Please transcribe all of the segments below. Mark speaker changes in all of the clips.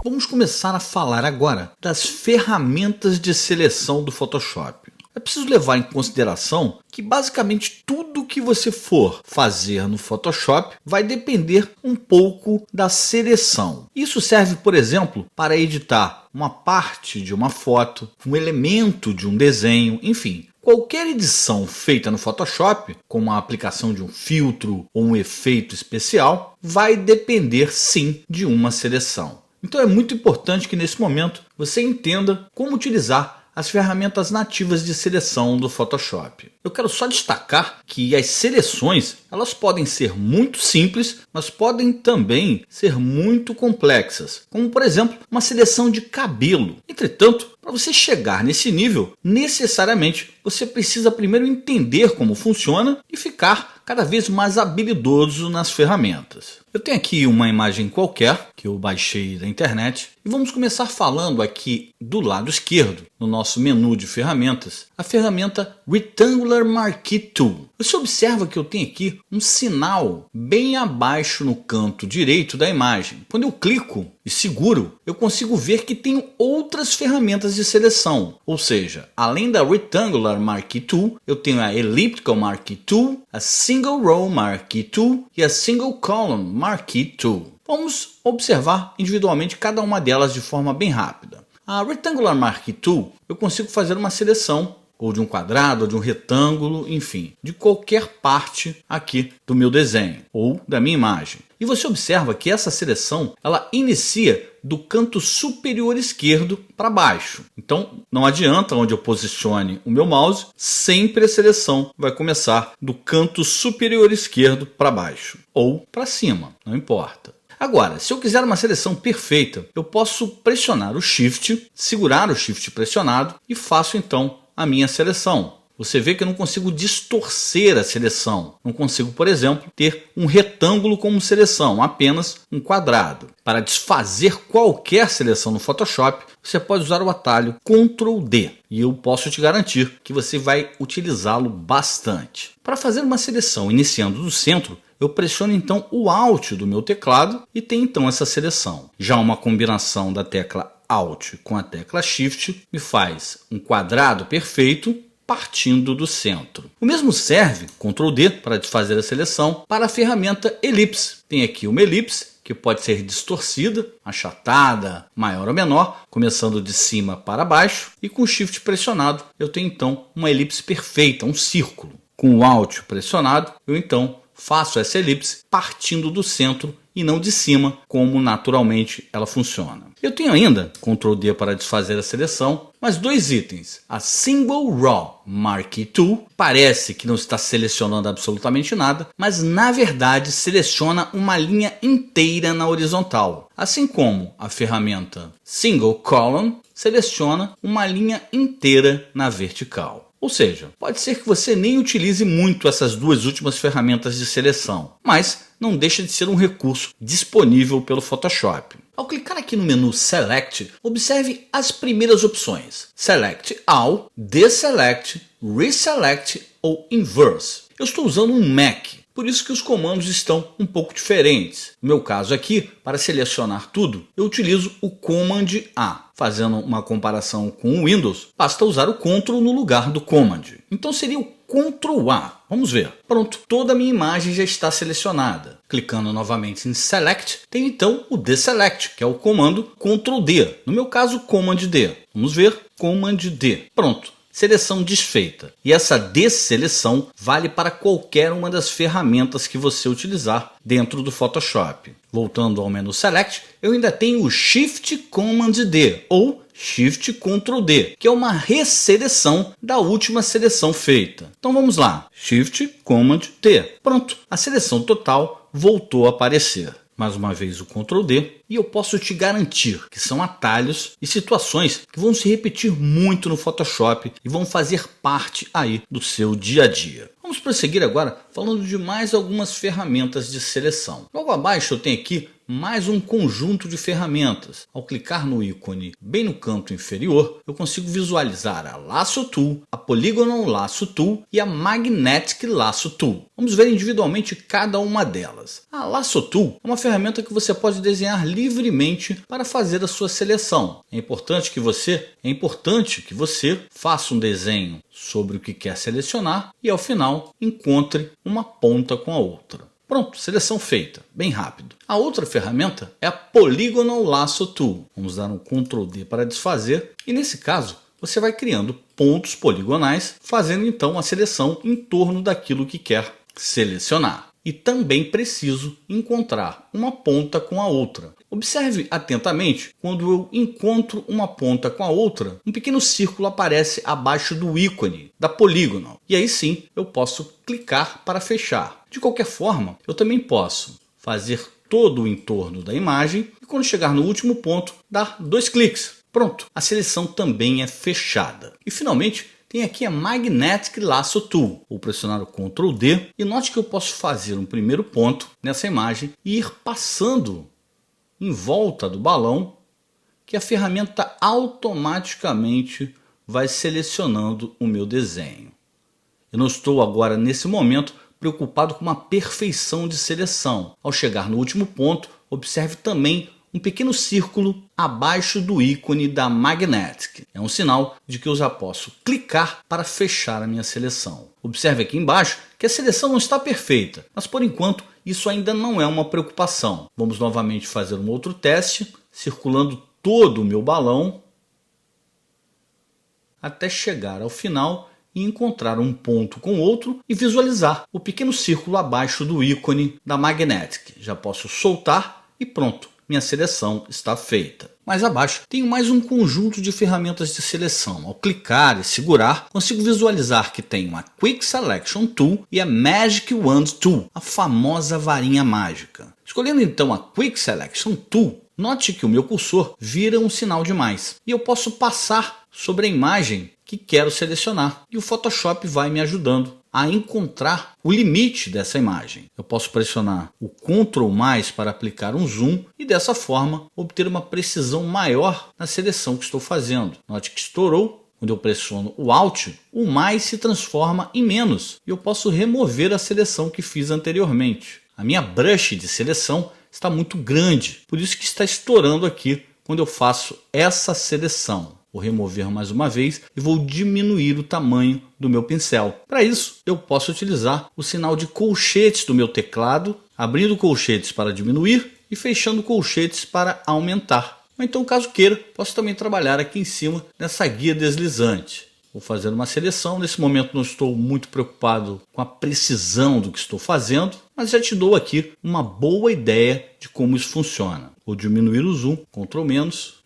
Speaker 1: Vamos começar a falar agora das ferramentas de seleção do Photoshop. É preciso levar em consideração que basicamente tudo que você for fazer no Photoshop vai depender um pouco da seleção. Isso serve, por exemplo, para editar uma parte de uma foto, um elemento de um desenho, enfim. Qualquer edição feita no Photoshop, como a aplicação de um filtro ou um efeito especial, vai depender sim de uma seleção. Então é muito importante que nesse momento você entenda como utilizar as ferramentas nativas de seleção do Photoshop. Eu quero só destacar que as seleções elas podem ser muito simples, mas podem também ser muito complexas, como por exemplo uma seleção de cabelo. Entretanto, para você chegar nesse nível, necessariamente você precisa primeiro entender como funciona e ficar cada vez mais habilidoso nas ferramentas. Eu tenho aqui uma imagem qualquer que eu baixei da internet e vamos começar falando aqui do lado esquerdo, no nosso menu de ferramentas, a ferramenta Rectangular Marquee Tool. Você observa que eu tenho aqui um sinal bem abaixo no canto direito da imagem. Quando eu clico e seguro, eu consigo ver que tenho outras ferramentas de seleção. Ou seja, além da Rectangular Marquee Tool, eu tenho a Elliptical Marquee Tool, a Single Row Marquee Tool e a Single Column Marquee Tool. Vamos observar individualmente cada uma delas de forma bem rápida. A Rectangular Marquee Tool, eu consigo fazer uma seleção ou de um quadrado, ou de um retângulo, enfim, de qualquer parte aqui do meu desenho ou da minha imagem. E você observa que essa seleção ela inicia do canto superior esquerdo para baixo. Então não adianta onde eu posicione o meu mouse, sempre a seleção vai começar do canto superior esquerdo para baixo ou para cima, não importa. Agora, se eu quiser uma seleção perfeita, eu posso pressionar o Shift, segurar o Shift pressionado e faço então a minha seleção. Você vê que eu não consigo distorcer a seleção. Não consigo, por exemplo, ter um retângulo como seleção, apenas um quadrado. Para desfazer qualquer seleção no Photoshop, você pode usar o atalho Ctrl D. E eu posso te garantir que você vai utilizá-lo bastante. Para fazer uma seleção iniciando do centro, eu pressiono então o Alt do meu teclado e tenho então essa seleção. Já uma combinação da tecla Alt com a tecla Shift me faz um quadrado perfeito partindo do centro. O mesmo serve, Ctrl D, para desfazer a seleção, para a ferramenta Elipse. Tem aqui uma elipse que pode ser distorcida, achatada, maior ou menor, começando de cima para baixo, e com o Shift pressionado eu tenho então uma elipse perfeita, um círculo. Com o Alt pressionado eu então faço essa elipse partindo do centro e não de cima, como naturalmente ela funciona. Eu tenho ainda Ctrl D para desfazer a seleção, mas dois itens. A Single Row Marquee Tool parece que não está selecionando absolutamente nada, mas na verdade seleciona uma linha inteira na horizontal. Assim como a ferramenta Single Column seleciona uma linha inteira na vertical. Ou seja, pode ser que você nem utilize muito essas duas últimas ferramentas de seleção, mas não deixa de ser um recurso disponível pelo Photoshop. Ao clicar aqui no menu Select, observe as primeiras opções: Select All, Deselect, Reselect ou Inverse. Eu estou usando um Mac, por isso que os comandos estão um pouco diferentes. No meu caso aqui, para selecionar tudo, eu utilizo o Command A. Fazendo uma comparação com o Windows, basta usar o Ctrl no lugar do Command. Então seria o Ctrl A. Vamos ver. Pronto, toda a minha imagem já está selecionada. Clicando novamente em Select, tem então o Deselect, que é o comando Ctrl D. No meu caso, Command D. Vamos ver, Command D. Pronto. Seleção desfeita. E essa desseleção vale para qualquer uma das ferramentas que você utilizar dentro do Photoshop. Voltando ao menu Select, eu ainda tenho o Shift Command D ou Shift Ctrl D, que é uma resseleção da última seleção feita. Então vamos lá, Shift Command D. Pronto, a seleção total voltou a aparecer. Mais uma vez o Ctrl D, e eu posso te garantir que são atalhos e situações que vão se repetir muito no Photoshop e vão fazer parte aí do seu dia a dia. Vamos prosseguir agora falando de mais algumas ferramentas de seleção. Logo abaixo eu tenho aqui mais um conjunto de ferramentas. Ao clicar no ícone bem no canto inferior, eu consigo visualizar a Lasso Tool, a Polygonal Lasso Tool e a Magnetic Lasso Tool. Vamos ver individualmente cada uma delas. A Lasso Tool é uma ferramenta que você pode desenhar livremente para fazer a sua seleção. É importante que você faça um desenho sobre o que quer selecionar e ao final encontre uma ponta com a outra. Pronto, seleção feita, bem rápido. A outra ferramenta é a Polygonal Lasso Tool. Vamos dar um Ctrl D para desfazer e nesse caso você vai criando pontos poligonais, fazendo então a seleção em torno daquilo que quer selecionar. E também preciso encontrar uma ponta com a outra. Observe atentamente, quando eu encontro uma ponta com a outra, um pequeno círculo aparece abaixo do ícone da Polygonal. E aí sim eu posso clicar para fechar. De qualquer forma, eu também posso fazer todo o entorno da imagem e quando chegar no último ponto, dar 2 cliques. Pronto, a seleção também é fechada. E finalmente, tem aqui a Magnetic Lasso Tool. Vou pressionar o Ctrl D e note que eu posso fazer um primeiro ponto nessa imagem e ir passando em volta do balão, que a ferramenta automaticamente vai selecionando o meu desenho. Eu não estou agora nesse momento preocupado com uma perfeição de seleção. Ao chegar no último ponto, observe também um pequeno círculo abaixo do ícone da Magnetic. É um sinal de que eu já posso clicar para fechar a minha seleção. Observe aqui embaixo que a seleção não está perfeita, mas por enquanto isso ainda não é uma preocupação. Vamos novamente fazer um outro teste, circulando todo o meu balão até chegar ao final e encontrar um ponto com outro e visualizar o pequeno círculo abaixo do ícone da Magnetic. Já posso soltar e pronto. Minha seleção está feita. Mais abaixo, tenho mais um conjunto de ferramentas de seleção. Ao clicar e segurar, consigo visualizar que tenho a Quick Selection Tool e a Magic Wand Tool, a famosa varinha mágica. Escolhendo então a Quick Selection Tool, note que o meu cursor vira um sinal de mais e eu posso passar sobre a imagem que quero selecionar e o Photoshop vai me ajudando a encontrar o limite dessa imagem. Eu posso pressionar o Ctrl+ para aplicar um zoom e dessa forma obter uma precisão maior na seleção que estou fazendo. Note que estourou. Quando eu pressiono o Alt, o mais se transforma em menos e eu posso remover a seleção que fiz anteriormente. A minha brush de seleção está muito grande, por isso que está estourando aqui quando eu faço essa seleção. Vou remover mais uma vez e vou diminuir o tamanho do meu pincel. Para isso, eu posso utilizar o sinal de colchetes do meu teclado, abrindo colchetes para diminuir e fechando colchetes para aumentar. Ou então, caso queira, posso também trabalhar aqui em cima nessa guia deslizante. Vou fazer uma seleção. Nesse momento não estou muito preocupado com a precisão do que estou fazendo, mas já te dou aqui uma boa ideia de como isso funciona. Vou diminuir o zoom, Ctrl-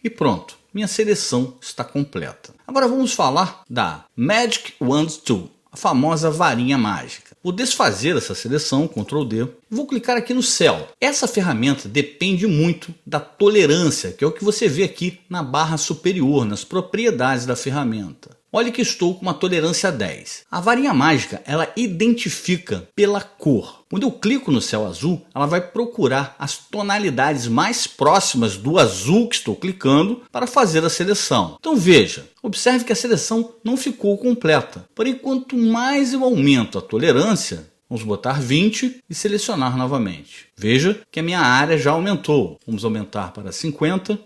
Speaker 1: e pronto. Minha seleção está completa. Agora vamos falar da Magic Wand Tool, a famosa varinha mágica. Vou desfazer essa seleção, Ctrl D, e vou clicar aqui no céu. Essa ferramenta depende muito da tolerância, que é o que você vê aqui na barra superior, nas propriedades da ferramenta. Olha que estou com uma tolerância 10. A varinha mágica, ela identifica pela cor. Quando eu clico no céu azul, ela vai procurar as tonalidades mais próximas do azul que estou clicando para fazer a seleção. Então veja, observe que a seleção não ficou completa. Porém, quanto mais eu aumento a tolerância, vamos botar 20 e selecionar novamente. Veja que a minha área já aumentou. Vamos aumentar para 50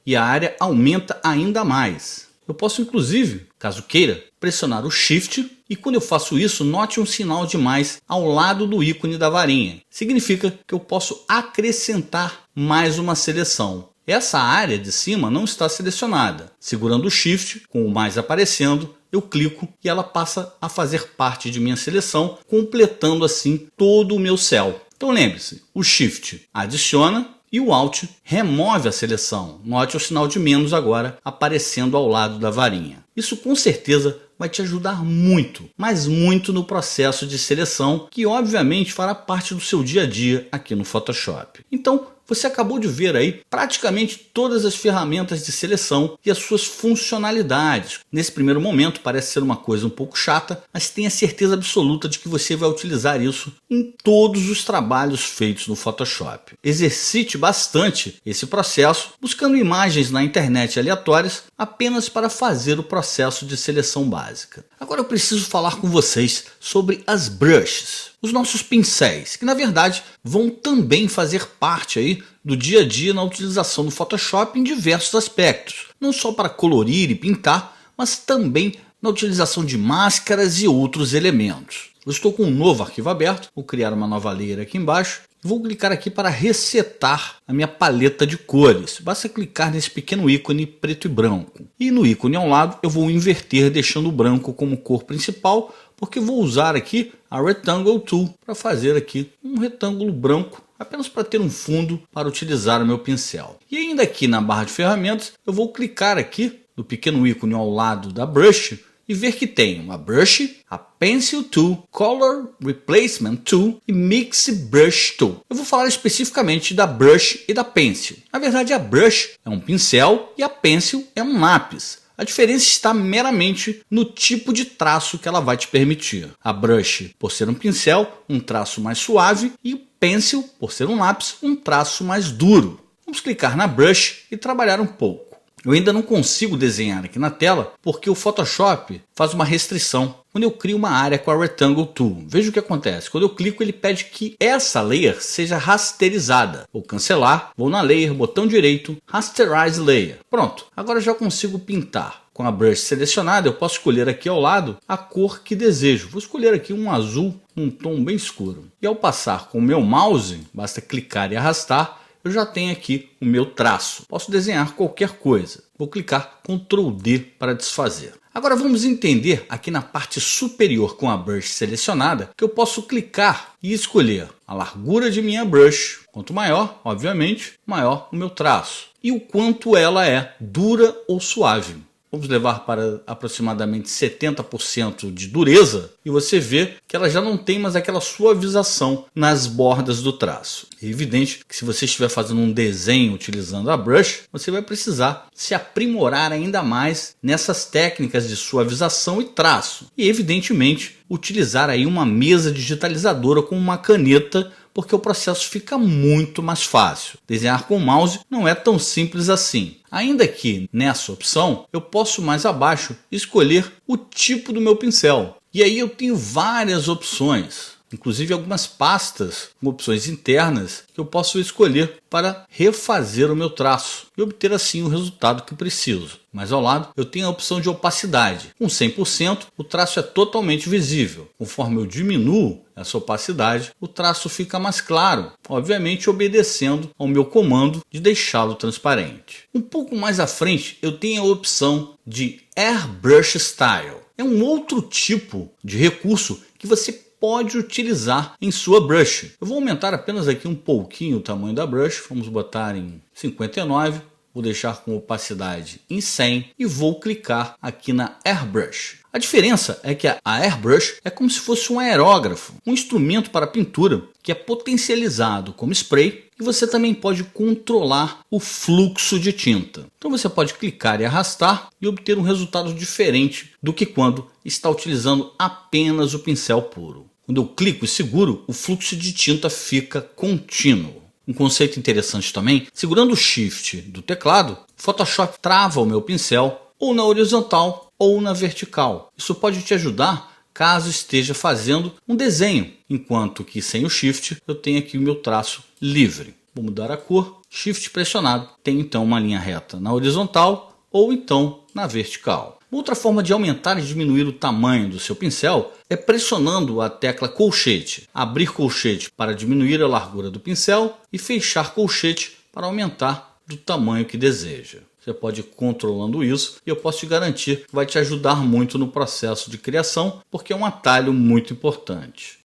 Speaker 1: e a área aumenta ainda mais. Eu posso inclusive, caso queira, pressionar o Shift e quando eu faço isso, note um sinal de mais ao lado do ícone da varinha. Significa que eu posso acrescentar mais uma seleção. Essa área de cima não está selecionada. Segurando o Shift, com o mais aparecendo, eu clico e ela passa a fazer parte de minha seleção, completando assim todo o meu céu. Então lembre-se, o Shift adiciona e o Alt remove a seleção. Note o sinal de menos agora aparecendo ao lado da varinha. Isso com certeza vai te ajudar muito, mas muito no processo de seleção que obviamente fará parte do seu dia a dia aqui no Photoshop. Então você acabou de ver aí praticamente todas as ferramentas de seleção e as suas funcionalidades. Nesse primeiro momento parece ser uma coisa um pouco chata, mas tenha certeza absoluta de que você vai utilizar isso em todos os trabalhos feitos no Photoshop. Exercite bastante esse processo buscando imagens na internet aleatórias apenas para fazer o processo de seleção básica. Agora eu preciso falar com vocês sobre as brushes, os nossos pincéis, que na verdade vão também fazer parte aí do dia a dia na utilização do Photoshop em diversos aspectos, não só para colorir e pintar, mas também na utilização de máscaras e outros elementos. Eu estou com um novo arquivo aberto, vou criar uma nova layer aqui embaixo. Vou clicar aqui para resetar a minha paleta de cores. Basta clicar nesse pequeno ícone preto e branco. E no ícone ao lado eu vou inverter, deixando o branco como cor principal, porque vou usar aqui a Rectangle Tool para fazer aqui um retângulo branco, apenas para ter um fundo para utilizar o meu pincel. E ainda aqui na barra de ferramentas eu vou clicar aqui no pequeno ícone ao lado da brush e ver que tem uma brush, a Pencil Tool, Color Replacement Tool e Mix Brush Tool. Eu vou falar especificamente da brush e da pencil. Na verdade a brush é um pincel e a pencil é um lápis. A diferença está meramente no tipo de traço que ela vai te permitir. A brush, por ser um pincel, um traço mais suave, e o pencil, por ser um lápis, um traço mais duro. Vamos clicar na brush e trabalhar um pouco. Eu ainda não consigo desenhar aqui na tela porque o Photoshop faz uma restrição quando eu crio uma área com a Rectangle Tool. Veja o que acontece. Quando eu clico, ele pede que essa layer seja rasterizada. Vou cancelar, vou na layer, botão direito, Rasterize Layer. Pronto, agora já consigo pintar. Com a brush selecionada, eu posso escolher aqui ao lado a cor que desejo. Vou escolher aqui um azul, um tom bem escuro. E ao passar com o meu mouse, basta clicar e arrastar, eu já tenho aqui o meu traço. Posso desenhar qualquer coisa. Vou clicar Ctrl D para desfazer. Agora vamos entender aqui na parte superior com a brush selecionada que eu posso clicar e escolher a largura de minha brush. Quanto maior, obviamente, maior o meu traço. E o quanto ela é dura ou suave. Vamos levar para aproximadamente 70% de dureza e você vê que ela já não tem mais aquela suavização nas bordas do traço. É evidente que se você estiver fazendo um desenho utilizando a brush, você vai precisar se aprimorar ainda mais nessas técnicas de suavização e traço. E evidentemente utilizar aí uma mesa digitalizadora com uma caneta, porque o processo fica muito mais fácil. Desenhar com o mouse não é tão simples assim. Ainda que nessa opção eu posso mais abaixo escolher o tipo do meu pincel. E aí eu tenho várias opções, inclusive algumas pastas com opções internas que eu posso escolher para refazer o meu traço e obter assim o resultado que preciso. Mas ao lado eu tenho a opção de opacidade. Com 100% o traço é totalmente visível. Conforme eu diminuo essa opacidade, o traço fica mais claro, obviamente obedecendo ao meu comando de deixá-lo transparente. Um pouco mais à frente eu tenho a opção de Airbrush Style. É um outro tipo de recurso que você pode utilizar em sua brush. Eu vou aumentar apenas aqui um pouquinho o tamanho da brush, vamos botar em 59, vou deixar com opacidade em 100 e vou clicar aqui na Airbrush. A diferença é que a Airbrush é como se fosse um aerógrafo, um instrumento para pintura que é potencializado como spray e você também pode controlar o fluxo de tinta. Então você pode clicar e arrastar e obter um resultado diferente do que quando está utilizando apenas o pincel puro. Quando eu clico e seguro, o fluxo de tinta fica contínuo. Um conceito interessante também, segurando o Shift do teclado, o Photoshop trava o meu pincel ou na horizontal ou na vertical. Isso pode te ajudar caso esteja fazendo um desenho, enquanto que sem o Shift eu tenho aqui o meu traço livre. Vou mudar a cor, Shift pressionado, tem então uma linha reta na horizontal ou então na vertical. Outra forma de aumentar e diminuir o tamanho do seu pincel é pressionando a tecla colchete. Abrir colchete para diminuir a largura do pincel e fechar colchete para aumentar do tamanho que deseja. Você pode ir controlando isso e eu posso te garantir que vai te ajudar muito no processo de criação, porque é um atalho muito importante.